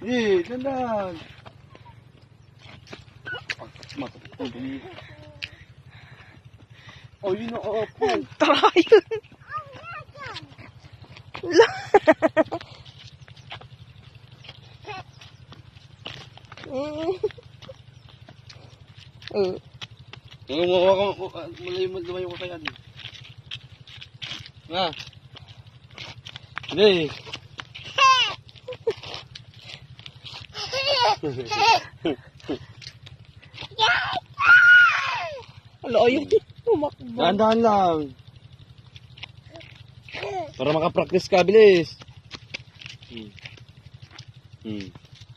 Eh, dandan. Matutulog. Oh, yun na, opo. Tara yun. Lumayo ko kaya din. Ah. Hindi. Alo, ayun. Umakbo. Dahan-dahan lang. Para makapractice ka, bilis.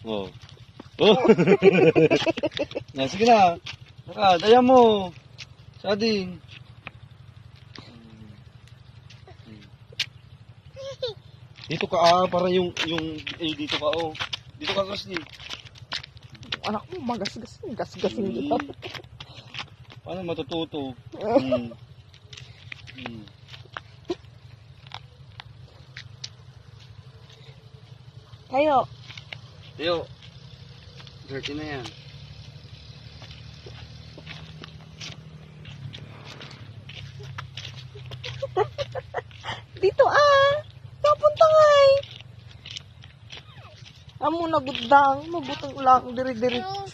Oh. Oh. Na, sige na. Saka, daya mo. Sading. Dito ka para yung dito ka Dito ka kasi. Anak mo, magasgas. Gasgasin dito. Paano matututo? Tayo. Tayo. Dirty na yan. Dito Papunta ngay. Amo nagudang. Mabutang lang. Diri-diritso.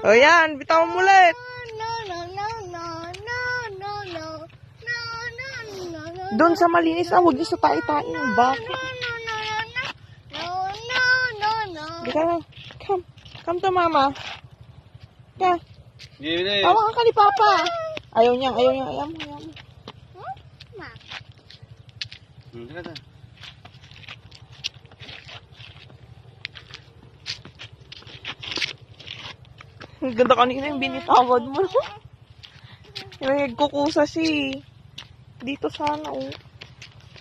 O yan, bitaw mo ulit. Doon sa malinis huwag niyo sa tae-tae. Bakit? Dika na. Come to mama. Ka. Tawakan ka ni papa. Ayaw niya. Ayaw mo. Ang ganda kanina yung binitawad mo. Nagkukusa si dito sana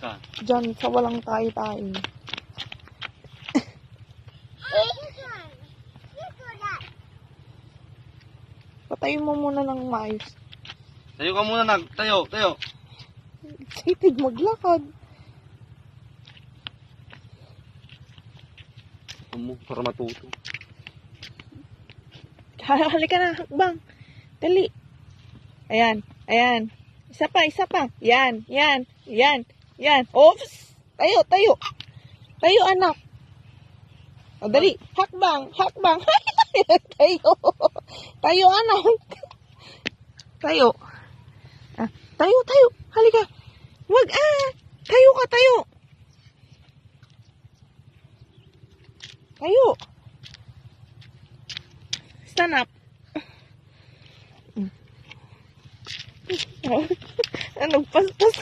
Saan? Diyan sa walang tayo-tayo. Patayin mo muna ng mais. Tayo ka muna, tayo. Excited maglakad. Para matuto. Halika na, hakbang. Dali. Ayan. Isa pa. Yan. Oops. Tayo. Tayo, anak. O, dali. Hakbang. Tayo, anak. Tayo. Tayo. Halika. Wag, Tayo ka. Tayo. Stand up. Nagpaspas.